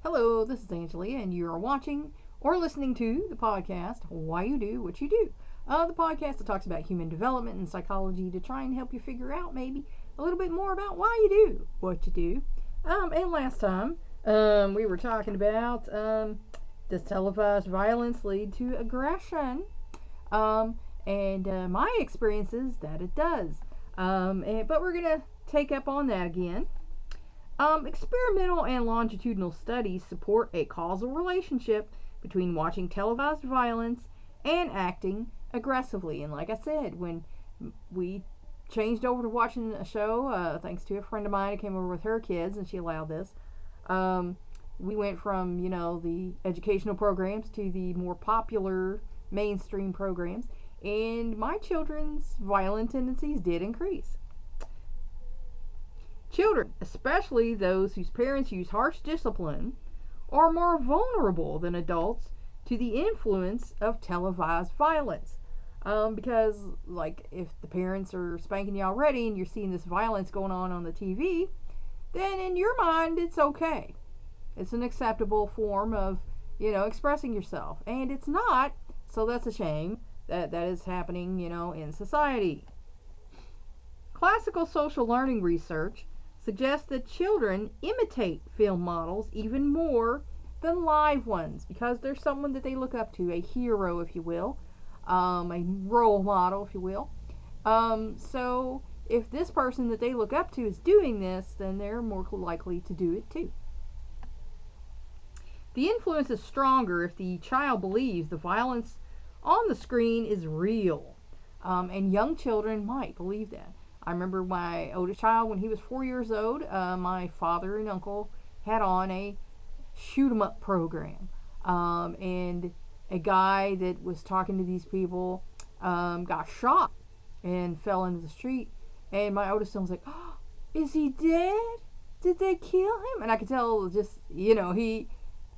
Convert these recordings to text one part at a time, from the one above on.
Hello, this is Angela, and you're watching or listening to the podcast Why You Do What You Do. The podcast that talks about human development and psychology to try and help you figure out maybe a little bit more about why you do what you do. And last time, we were talking about does televised violence lead to aggression? And my experience is that it does. But we're going to take up on that again. Experimental and longitudinal studies support a causal relationship between watching televised violence and acting aggressively. And like I said, when we changed over to watching a show, thanks to a friend of mine who came over with her kids and she allowed this, we went from, the educational programs to the more popular mainstream programs. And my children's violent tendencies did increase. Children, especially those whose parents use harsh discipline, are more vulnerable than adults to the influence of televised violence. Because, if the parents are spanking you already and you're seeing this violence going on the TV, then in your mind it's okay. It's an acceptable form of, expressing yourself. And it's not, so that's a shame that is happening, in society. Classical social learning research suggests that children imitate film models even more than live ones because there's someone that they look up to, a hero, if you will, a role model, if you will. So if this person that they look up to is doing this, then they're more likely to do it too. The influence is stronger if the child believes the violence on the screen is real, and young children might believe that. I remember my oldest child, when he was 4 years old, my father and uncle had on a shoot 'em up program. And a guy that was talking to these people got shot and fell into the street. And my oldest son was like, oh, is he dead? Did they kill him? And I could tell just, he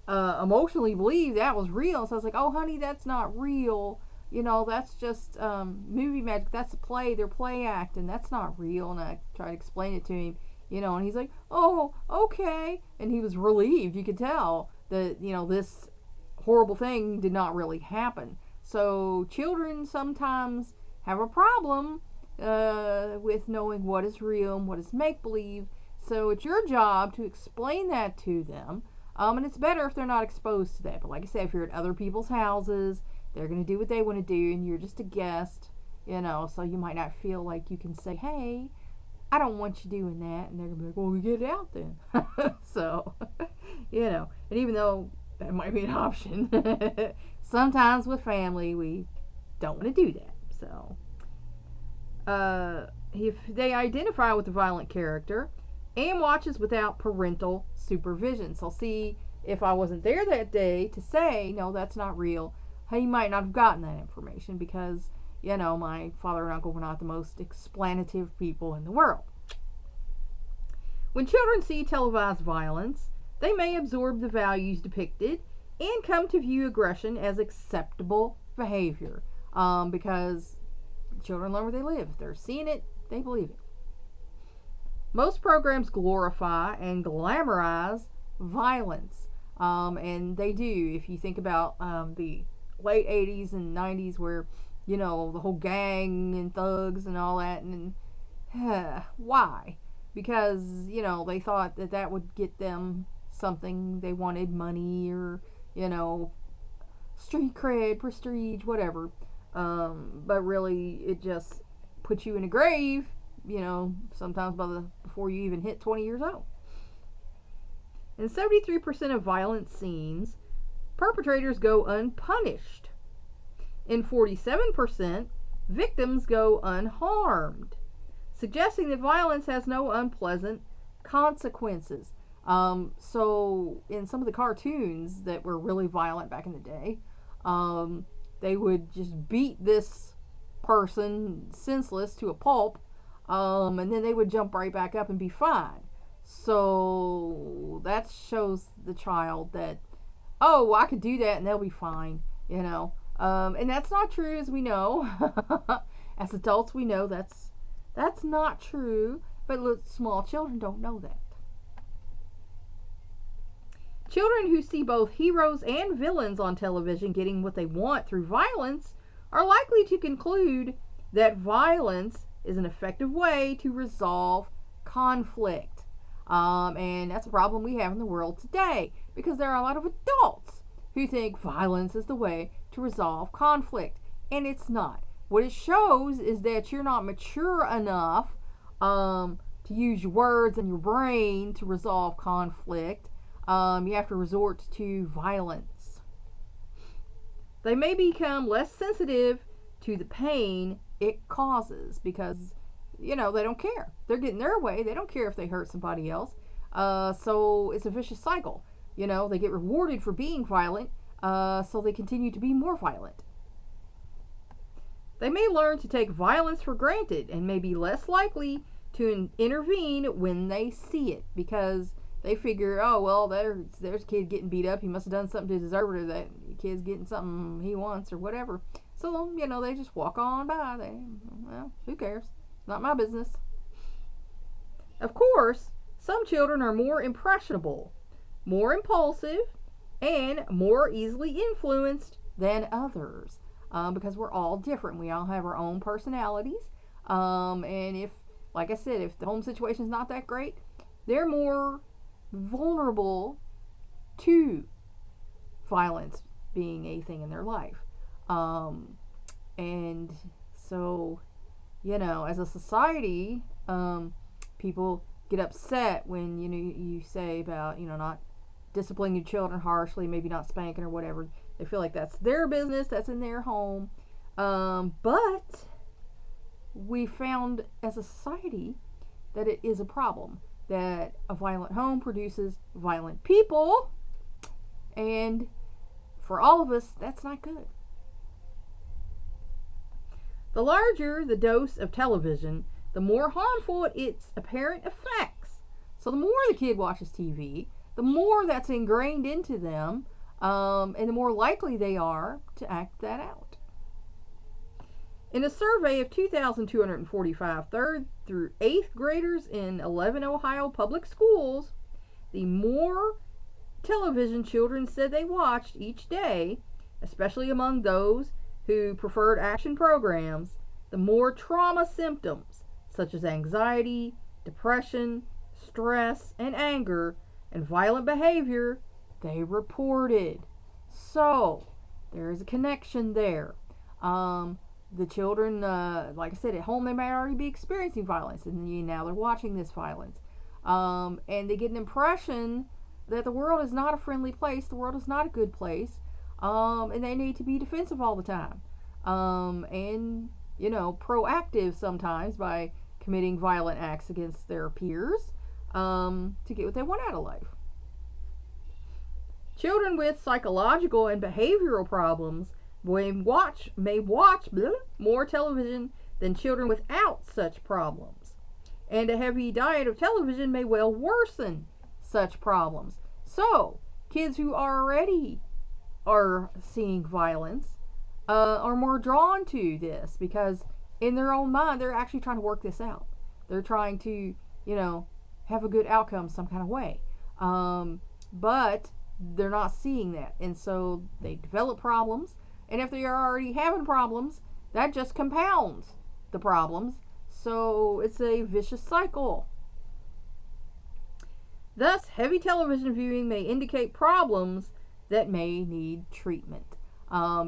emotionally believed that was real. So I was like, oh, honey, that's not real. That's just movie magic. That's a play. They're play acting. That's not real. And I tried to explain it to him, and he's like, oh, okay. And he was relieved. You could tell that, this horrible thing did not really happen. So children sometimes have a problem with knowing what is real and what is make-believe. So it's your job to explain that to them. And it's better if they're not exposed to that. But like I said, if you're at other people's houses, they're going to do what they want to do, and you're just a guest, so you might not feel like you can say, hey, I don't want you doing that. And they're going to be like, well, we get it out then. So, and even though that might be an option, sometimes with family, we don't want to do that. So, if they identify with the violent character and watches without parental supervision. So see, if I wasn't there that day to say, no, that's not real, he might not have gotten that information because, my father and uncle were not the most explanative people in the world. When children see televised violence, they may absorb the values depicted and come to view aggression as acceptable behavior because children learn where they live. If they're seeing it, they believe it. Most programs glorify and glamorize violence, and they do. If you think about the late 80s and 90s where, the whole gang and thugs and all that, and why? Because, they thought that would get them something they wanted, money or, street cred, prestige, whatever. But really, it just puts you in a grave, sometimes before you even hit 20 years old. In 73% of violent scenes, perpetrators go unpunished. In 47%, victims go unharmed, suggesting that violence has no unpleasant consequences. So in some of the cartoons that were really violent back in the day, they would just beat this person senseless to a pulp, and then they would jump right back up and be fine. So that shows the child that, oh, I could do that and they'll be fine, and that's not true, as we know. As adults, we know that's not true, but small children don't know that. Children who see both heroes and villains on television getting what they want through violence are likely to conclude that violence is an effective way to resolve conflict. And that's a problem we have in the world today, because there are a lot of adults who think violence is the way to resolve conflict, and it's not. What it shows is that you're not mature enough to use your words and your brain to resolve conflict. You have to resort to violence. They may become less sensitive to the pain it causes because, they don't care. They're getting their way. They don't care if they hurt somebody else. So it's a vicious cycle. They get rewarded for being violent, so they continue to be more violent. They may learn to take violence for granted and may be less likely to intervene when they see it, because they figure, oh, well, there's a kid getting beat up. He must have done something to deserve it, or that kid's getting something he wants or whatever. So, they just walk on by. Well, who cares? It's not my business. Of course, some children are more impressionable, more impulsive, and more easily influenced than others, because we're all different. We all have our own personalities. And if, like I said, if the home situation is not that great, they're more vulnerable to violence being a thing in their life. And so, as a society, people get upset when, you say about, not disciplining your children harshly, maybe not spanking or whatever. They feel like that's their business, that's in their home. But we found as a society that it is a problem, that a violent home produces violent people, and for all of us, that's not good. The larger the dose of television, the more harmful its apparent effects. So the more the kid watches TV, the more that's ingrained into them, and the more likely they are to act that out. In a survey of 2,245 third through 8th graders in 11 Ohio public schools, the more television children said they watched each day, especially among those who preferred action programs, the more trauma symptoms such as anxiety, depression, stress, and anger, and violent behavior they reported. So, there's a connection there. The children, like I said, at home they might already be experiencing violence, and now they're watching this violence. And they get an impression that the world is not a friendly place, the world is not a good place, and they need to be defensive all the time. And, proactive sometimes by committing violent acts against their peers to get what they want out of life. Children with psychological and behavioral problems may watch more television than children without such problems. And a heavy diet of television may well worsen such problems. So, kids who already are seeing violence are more drawn to this, because in their own mind they're actually trying to work this out. They're trying to, have a good outcome some kind of way. But they're not seeing that, and so they develop problems. And if they are already having problems, that just compounds the problems. So it's a vicious cycle. Thus, heavy television viewing may indicate problems that may need treatment.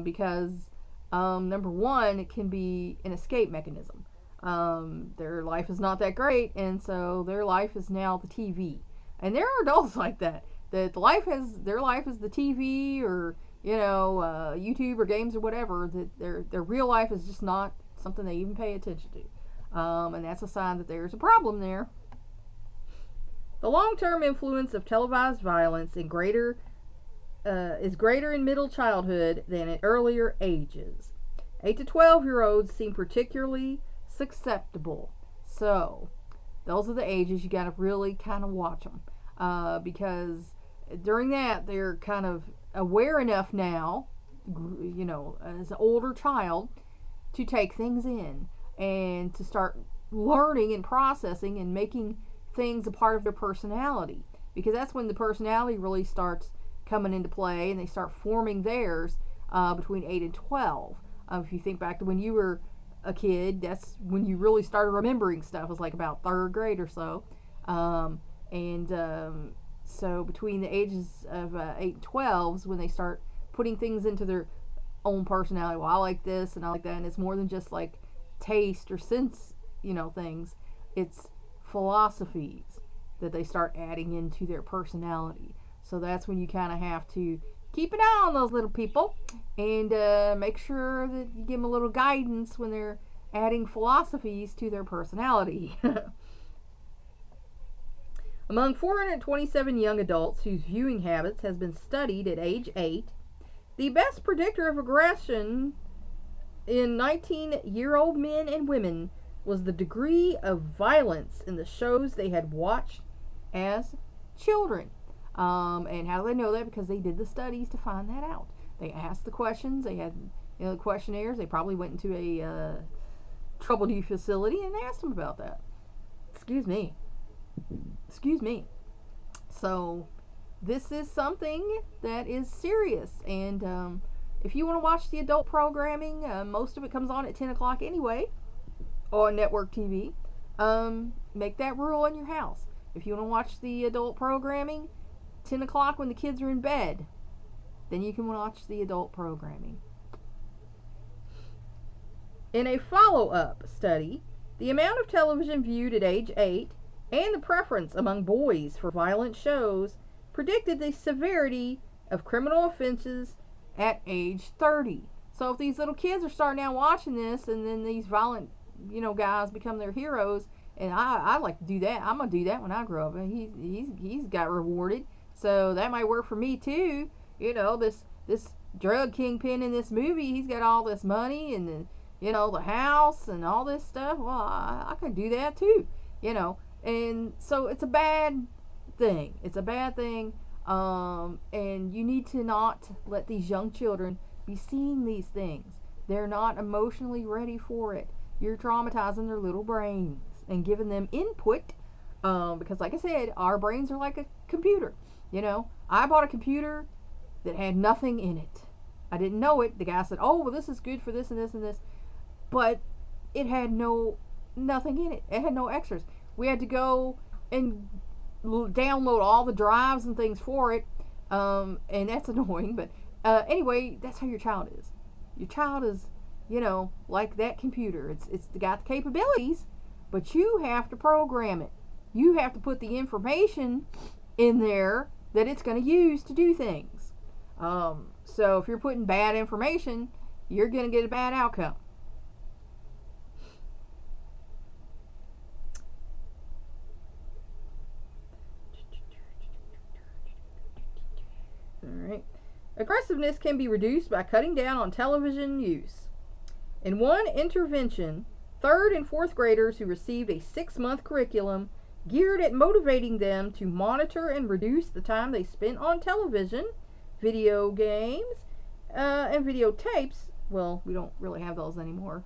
Because, number one, it can be an escape mechanism. Their life is not that great, and so their life is now the TV. And there are adults like that. That their life is the TV, or YouTube or games or whatever. That their real life is just not something they even pay attention to, and that's a sign that there's a problem there. The long-term influence of televised violence is greater in middle childhood than at earlier ages. 8 to 12-year-olds seem particularly susceptible. So those are the ages you got to really kind of watch them, because during that they're kind of aware enough now, as an older child, to take things in and to start learning and processing and making things a part of their personality, because that's when the personality really starts coming into play, and they start forming theirs between 8 and 12. If you think back to when you were a kid, that's when you really started remembering stuff. It was like about third grade or so. So between the ages of 8 and 12 is when they start putting things into their own personality. Well, I like this and I like that, and it's more than just like taste or sense, things. It's philosophies that they start adding into their personality. So that's when you kind of have to keep an eye on those little people and make sure that you give them a little guidance when they're adding philosophies to their personality. Among 427 young adults whose viewing habits has been studied at age 8, the best predictor of aggression in 19-year-old men and women was the degree of violence in the shows they had watched as children. And how do they know that? Because they did the studies to find that out. They asked the questions. They had the questionnaires. They probably went into a troubled youth facility and they asked them about that. Excuse me. So this is something that is serious. And if you want to watch the adult programming, most of it comes on at 10 o'clock anyway on network TV. Make that rule in your house. If you want to watch the adult programming, 10 o'clock when the kids are in bed, then you can watch the adult programming. In a follow-up study, the amount of television viewed at age 8 and the preference among boys for violent shows predicted the severity of criminal offenses at age 30. So if these little kids are starting out watching this and then these violent, guys become their heroes, and I like to do that. I'm going to do that when I grow up. And he's got rewarded. So that might work for me too. This drug kingpin in this movie, he's got all this money and the house and all this stuff. Well, I can do that too. And so it's a bad thing. And you need to not let these young children be seeing these things. They're not emotionally ready for it. You're traumatizing their little brains and giving them input. Because like I said, our brains are like a computer. I bought a computer that had nothing in it. I didn't know it. The guy said, oh, well, this is good for this and this and this. But it had nothing in it. It had no extras. We had to go and download all the drives and things for it. And that's annoying. But anyway, that's how your child is. Your child is, like that computer. It's got the capabilities, but you have to program it. You have to put the information in there that it's going to use to do things. So if you're putting bad information, you're going to get a bad outcome. Alright. Aggressiveness can be reduced by cutting down on television use. In one intervention, 3rd and 4th graders who received a 6-month curriculum geared at motivating them to monitor and reduce the time they spent on television, video games, and videotapes. Well, we don't really have those anymore.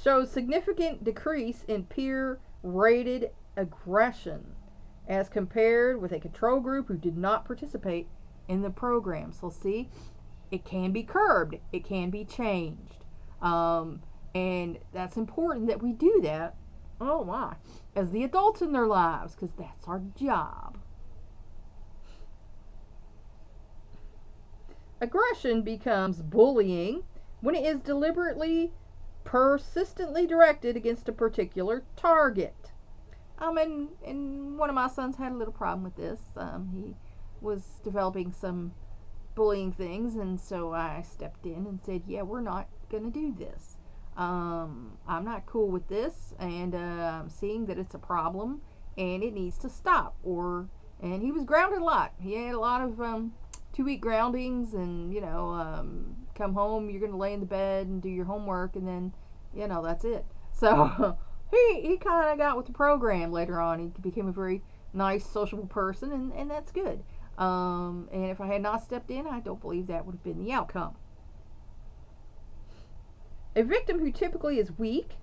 Shows significant decrease in peer-rated aggression as compared with a control group who did not participate in the program. So see, it can be curbed. It can be changed. And that's important that we do that. Oh my. As the adults in their lives, because that's our job. Aggression becomes bullying when it is deliberately, persistently directed against a particular target. And one of my sons had a little problem with this. He was developing some bullying things, and so I stepped in and said, yeah, we're not going to do this. I'm not cool with this, and I'm seeing that it's a problem and it needs to stop. And he was grounded a lot. He had a lot of 2-week groundings, and come home, you're going to lay in the bed and do your homework, and then that's it. So he kind of got with the program later on. He became a very nice, sociable person, and that's good. And if I had not stepped in, I don't believe that would have been the outcome. A victim who typically is weak,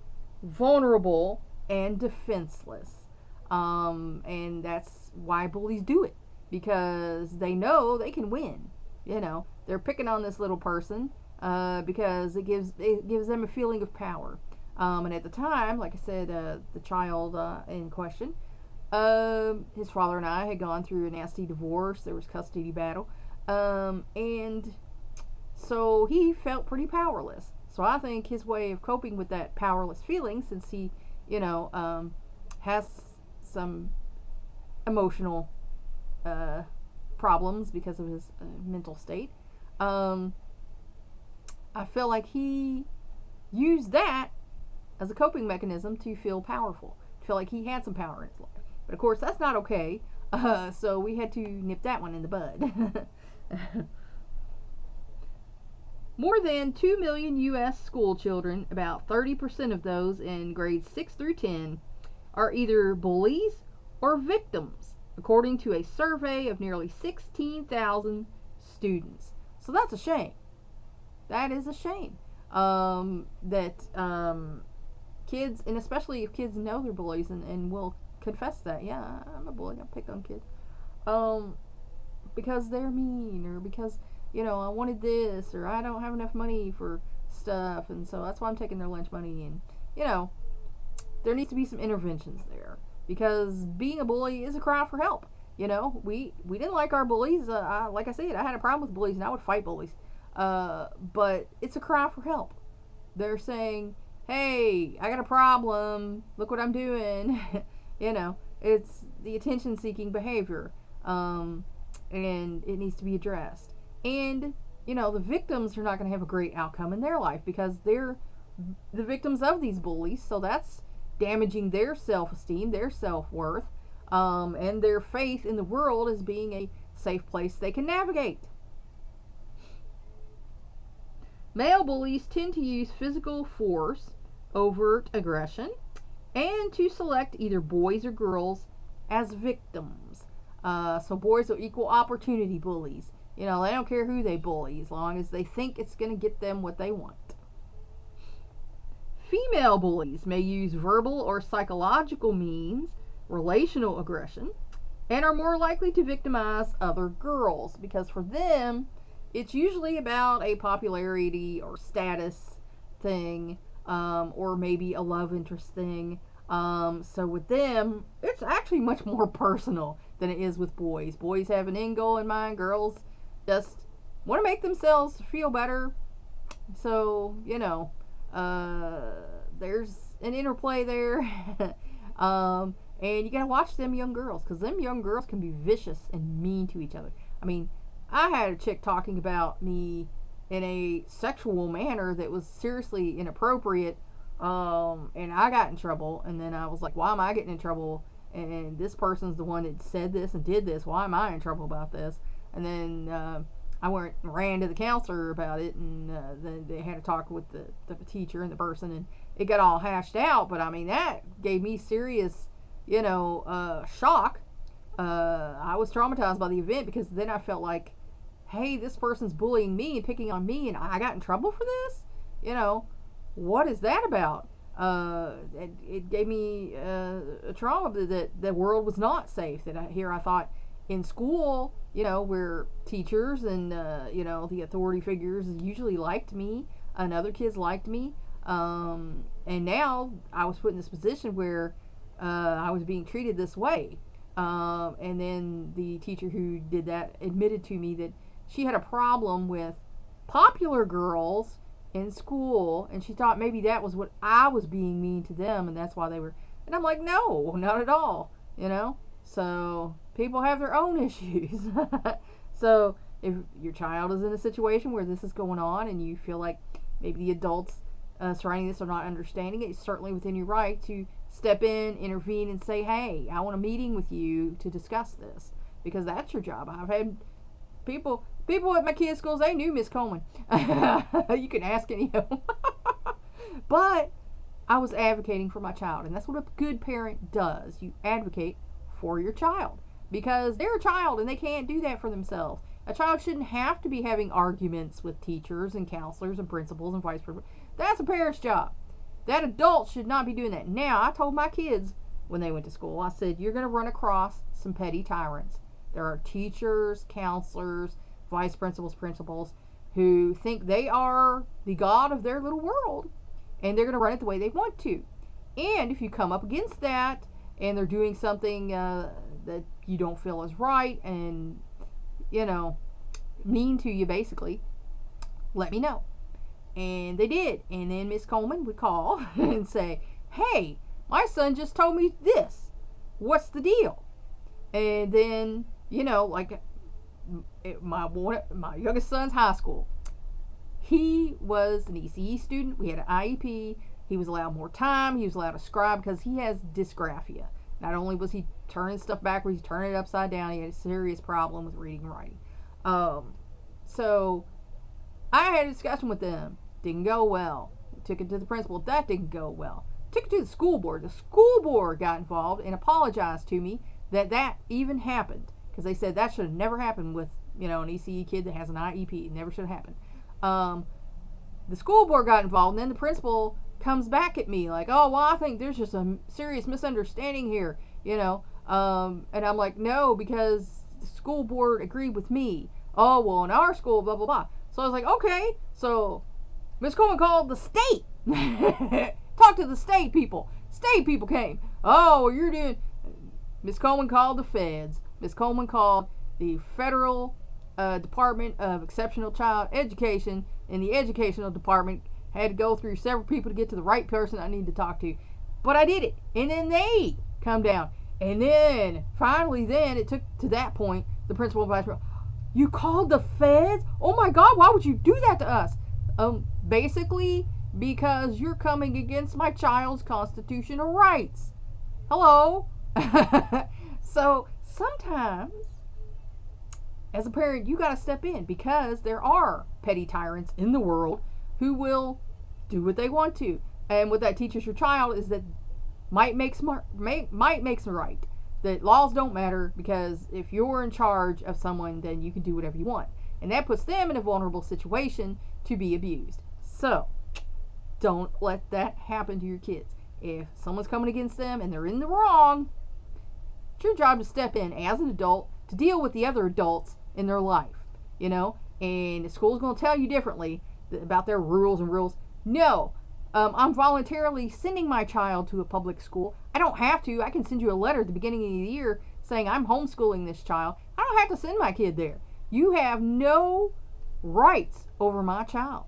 vulnerable, and defenseless. And that's why bullies do it. because they know they can win. They're picking on this little person because it gives them a feeling of power. And at the time, like I said, the child in question, his father and I had gone through a nasty divorce. There was custody battle, and so he felt pretty powerless. So I think his way of coping with that powerless feeling, since he, has some emotional problems because of his mental state, I feel like he used that as a coping mechanism to feel powerful, to feel like he had some power in his life. But of course, that's not okay. So we had to nip that one in the bud. More than 2 million U.S. school children, about 30% of those in grades 6 through 10, are either bullies or victims, according to a survey of nearly 16,000 students. So that's a shame. That is a shame. That kids, and especially if kids know they're bullies and will confess that, yeah, I'm a bully, I pick on kids, because they're mean, or because, I wanted this, or I don't have enough money for stuff, and so that's why I'm taking their lunch money, and, there needs to be some interventions there, because being a bully is a cry for help. We didn't like our bullies. Like I said, I had a problem with bullies, and I would fight bullies. But it's a cry for help. They're saying, hey, I got a problem. Look what I'm doing. It's the attention-seeking behavior. And it needs to be addressed. And, the victims are not going to have a great outcome in their life because they're the victims of these bullies. So that's damaging their self-esteem, their self-worth, and their faith in the world as being a safe place they can navigate. Male bullies tend to use physical force, overt aggression, and to select either boys or girls as victims. So boys are equal opportunity bullies. They don't care who they bully as long as they think it's going to get them what they want. Female bullies may use verbal or psychological means, relational aggression, and are more likely to victimize other girls because for them, it's usually about a popularity or status thing, or maybe a love interest thing. So with them, it's actually much more personal than it is with boys. Boys have an end goal in mind. Girls just want to make themselves feel better. So, there's an interplay there. And you gotta watch them young girls, because them young girls can be vicious and mean to each other. I mean, I had a chick talking about me in a sexual manner that was seriously inappropriate, and I got in trouble, and then I was like, why am I getting in trouble? And this person's the one that said this and did this. Why am I in trouble about this? And then I ran to the counselor about it, and then they had a talk with the teacher and the person, and it got all hashed out. But I mean, that gave me serious, shock. I was traumatized by the event because then I felt like, hey, this person's bullying me and picking on me, and I got in trouble for this. What is that about? It gave me a trauma that the world was not safe. That I thought in school, where teachers and the authority figures usually liked me, and other kids liked me, and now I was put in this position where I was being treated this way. And then the teacher who did that admitted to me that she had a problem with popular girls in school, and she thought maybe that was what I was being mean to them, and that's why they were. And I'm like, no, not at all. So people have their own issues. So if your child is in a situation where this is going on, and you feel like maybe the adults surrounding this are not understanding it, it's certainly within your right to step in, intervene, and say, hey, I want a meeting with you to discuss this, because that's your job. I've had people at my kids' schools, they knew Miss Coleman. You can ask any of them. But I was advocating for my child, and that's what a good parent does. You advocate for your child, because they're a child and they can't do that for themselves. A child shouldn't have to be having arguments with teachers and counselors and principals and vice principals. That's a parent's job. That adult should not be doing that. Now, I told my kids when they went to school, I said, you're going to run across some petty tyrants. There are teachers, counselors, vice principals, principals who think they are the god of their little world, and they're going to run it the way they want to. And if you come up against that and they're doing something that you don't feel is right and, mean to you basically, let me know. And they did. And then Miss Coleman would call and say, hey, my son just told me this. What's the deal? And then, like my youngest son's high school, he was an ECE student. We had an IEP. He was allowed more time. He was allowed to scribe because he has dysgraphia. Not only was he turning stuff backwards, he's turning it upside down. He had a serious problem with reading and writing. So I had a discussion with them. Didn't go well. Took it to the principal. That didn't go well. Took it to the school board. The school board got involved and apologized to me that even happened, because they said that should have never happened with an ECE kid that has an IEP. It never should have happened. The school board got involved, and then the principal comes back at me like, oh, well, I think there's just a serious misunderstanding here, and I'm like, no, because the school board agreed with me. Oh, well, in our school, blah, blah, blah. So I was like, okay. So Miss Coleman called the state. Talk to the state people. State people came. Oh, you're doing... Miss Coleman called the feds. Miss Coleman called the Federal Department of Exceptional Child Education, and the educational department had to go through several people to get to the right person I need to talk to. But I did it. And then they come down. And then, finally, it took to that point, the principal and vice principal, you called the feds? Oh my God, why would you do that to us? Basically, because you're coming against my child's constitutional rights. Hello? So, sometimes, as a parent, you gotta step in, because there are petty tyrants in the world who will do what they want to. And what that teaches your child is that might makes right. That laws don't matter, because if you're in charge of someone, then you can do whatever you want. And that puts them in a vulnerable situation to be abused. So, don't let that happen to your kids. If someone's coming against them and they're in the wrong, it's your job to step in as an adult to deal with the other adults in their life. And the school's going to tell you differently about their rules. No. I'm voluntarily sending my child to a public school. I don't have to. I can send you a letter at the beginning of the year saying I'm homeschooling this child. I don't have to send my kid there. You have no rights over my child.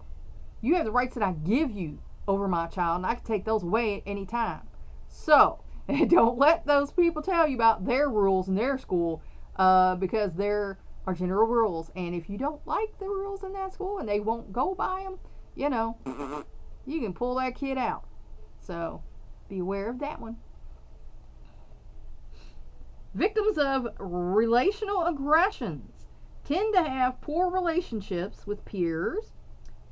You have the rights that I give you over my child, and I can take those away at any time. So, don't let those people tell you about their rules in their school, because there are general rules. And if you don't like the rules in that school and they won't go by them, you can pull that kid out. So, be aware of that one. Victims of relational aggressions tend to have poor relationships with peers,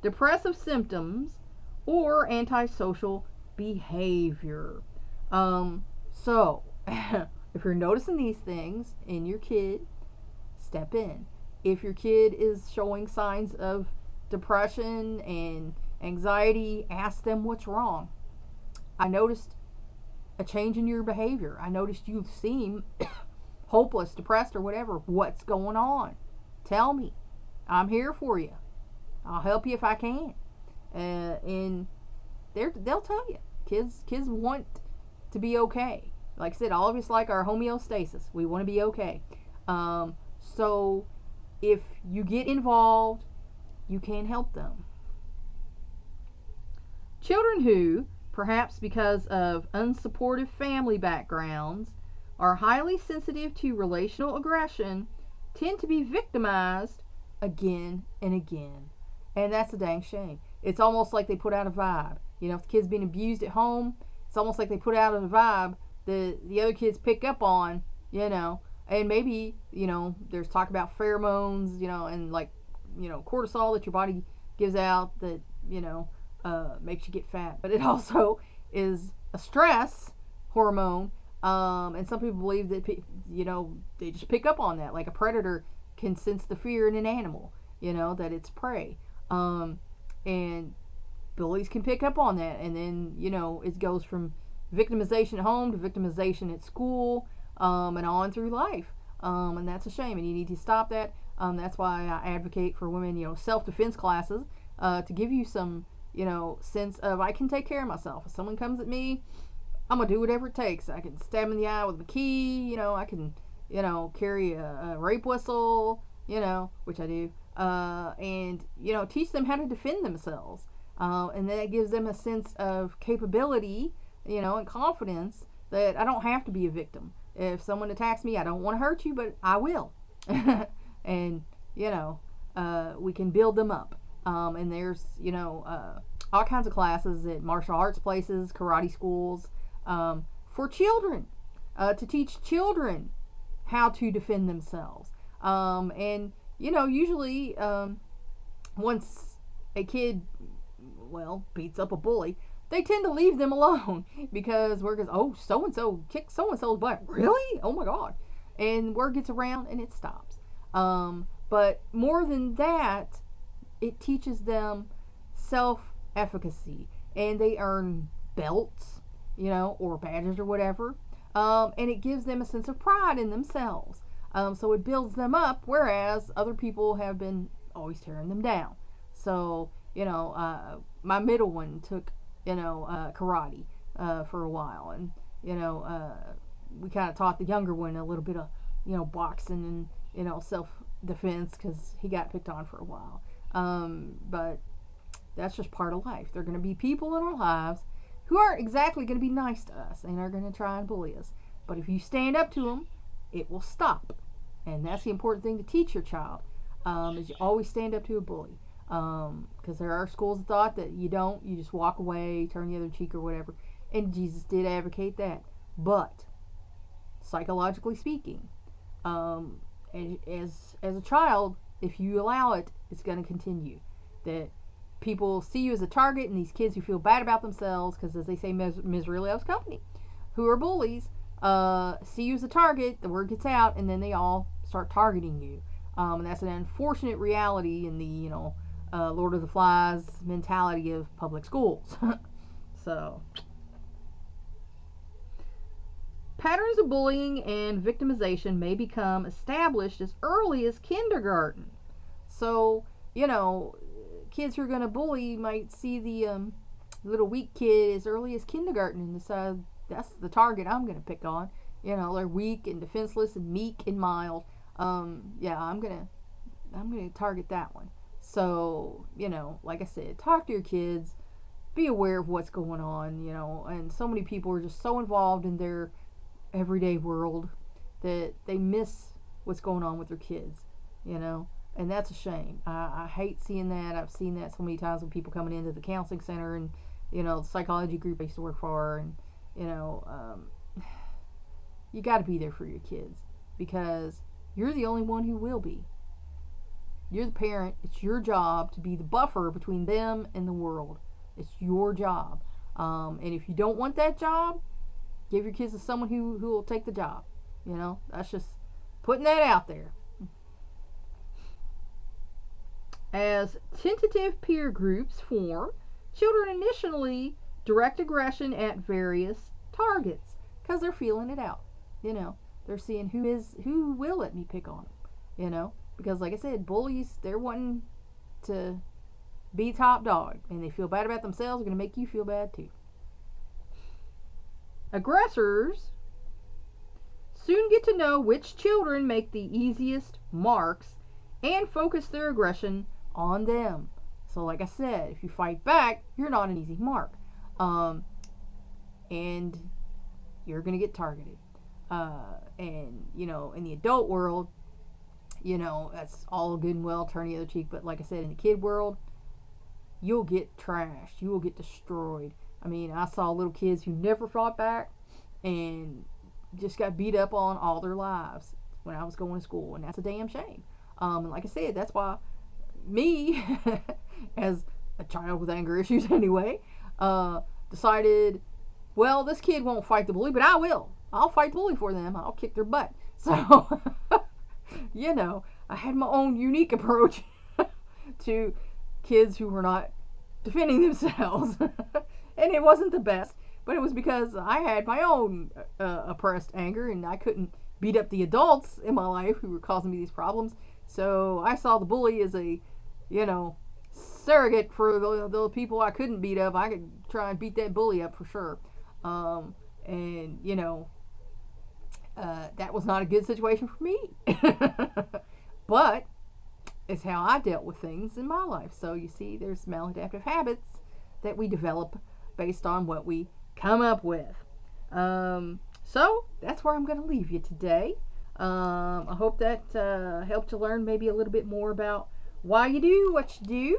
depressive symptoms, or antisocial behavior. So, if you're noticing these things in your kid, step in. If your kid is showing signs of depression and anxiety, ask them what's wrong. I noticed a change in your behavior. I noticed you seem hopeless, depressed, or whatever. What's going on? Tell me. I'm here for you. I'll help you if I can. And they'll tell you. Kids want to be okay. Like I said, all of us like our homeostasis. We want to be okay. So if you get involved, you can help them. Children who, perhaps because of unsupportive family backgrounds, are highly sensitive to relational aggression tend to be victimized again and again. And that's a dang shame. It's almost like they put out a vibe. If the kid's being abused at home, it's almost like they put out a vibe that the other kids pick up on, and maybe, there's talk about pheromones, and cortisol that your body gives out that, makes you get fat. But it also is a stress hormone, and some people believe that, they just pick up on that. Like a predator can sense the fear in an animal, that it's prey. And bullies can pick up on that, and then, it goes from victimization at home to victimization at school, and on through life. And that's a shame, and you need to stop that. That's why I advocate for women, self-defense classes, to give you some, sense of I can take care of myself. If someone comes at me, I'm gonna do whatever it takes. I can stab him in the eye with a key. I can, carry a rape whistle. Which I do. And teach them how to defend themselves. And that gives them a sense of capability, and confidence that I don't have to be a victim. If someone attacks me, I don't want to hurt you, but I will. And we can build them up. And there's all kinds of classes at martial arts places, karate schools, for children, to teach children how to defend themselves. And usually once a kid beats up a bully, they tend to leave them alone because word goes, oh, so and so kicked so and so's butt. Really? Oh my God! And word gets around and it stops. But more than that, it teaches them self-efficacy, and they earn belts, or badges or whatever. And it gives them a sense of pride in themselves. So it builds them up, whereas other people have been always tearing them down. So, my middle one took, karate for a while. And, we kind of taught the younger one a little bit of, boxing and, self-defense because he got picked on for a while. But that's just part of life. There are going to be people in our lives who aren't exactly going to be nice to us and are going to try and bully us. But if you stand up to them, it will stop. And that's the important thing to teach your child, is you always stand up to a bully. Because there are schools of thought that you don't, you just walk away, turn the other cheek or whatever. And Jesus did advocate that. But, psychologically speaking, as a child, if you allow it, it's going to continue. That people see you as a target, and these kids who feel bad about themselves, because as they say, misery loves company, who are bullies, see you as a target, the word gets out, and then they all start targeting you. And that's an unfortunate reality in the, Lord of the Flies mentality of public schools. So, patterns of bullying and victimization may become established as early as kindergarten. So, kids who are going to bully might see the little weak kid as early as kindergarten and decide that's the target I'm going to pick on. They're weak and defenseless and meek and mild. I'm going to target that one. So, like I said, talk to your kids, be aware of what's going on, and so many people are just so involved in their everyday world that they miss what's going on with their kids, and that's a shame. I hate seeing that. I've seen that so many times with people coming into the counseling center and, the psychology group I used to work for, and, you got to be there for your kids because you're the only one who will be. You're the parent. It's your job to be the buffer between them and the world. It's your job. And if you don't want that job, give your kids to someone who will take the job. That's just putting that out there. As tentative peer groups form, children initially direct aggression at various targets because they're feeling it out. They're seeing who will let me pick on them. Because like I said, bullies, they're wanting to be top dog, and they feel bad about themselves. They're going to make you feel bad too. Aggressors soon get to know which children make the easiest marks and focus their aggression on them. So like I said, if you fight back, you're not an easy mark. And you're going to get targeted. And, in the adult world, that's all good and well, turn the other cheek. But like I said, in the kid world, you'll get trashed. You will get destroyed. I mean, I saw little kids who never fought back and just got beat up on all their lives when I was going to school. And that's a damn shame. And like I said, that's why me, as a child with anger issues anyway, decided, well, this kid won't fight the bully, but I will. I'll fight the bully for them. I'll kick their butt. So, I had my own unique approach to kids who were not defending themselves. And it wasn't the best, but it was because I had my own oppressed anger, and I couldn't beat up the adults in my life who were causing me these problems. So I saw the bully as a, you know, surrogate for the people I couldn't beat up. I could try and beat that bully up for sure. And, you know, that was not a good situation for me. But it's how I dealt with things in my life. So you see, there's maladaptive habits that we develop based on what we come up with. So that's where I'm going to leave you today. I hope that helped you learn maybe a little bit more about why you do what you do.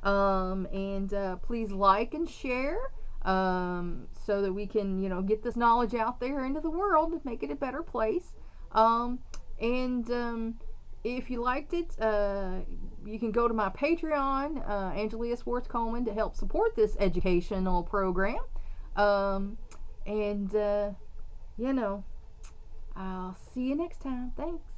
And please like and share so that we can, you know, get this knowledge out there into the world and make it a better place. If you liked it, you can go to my Patreon, Angelia Schwarz-Coleman, to help support this educational program. You know, I'll see you next time. Thanks.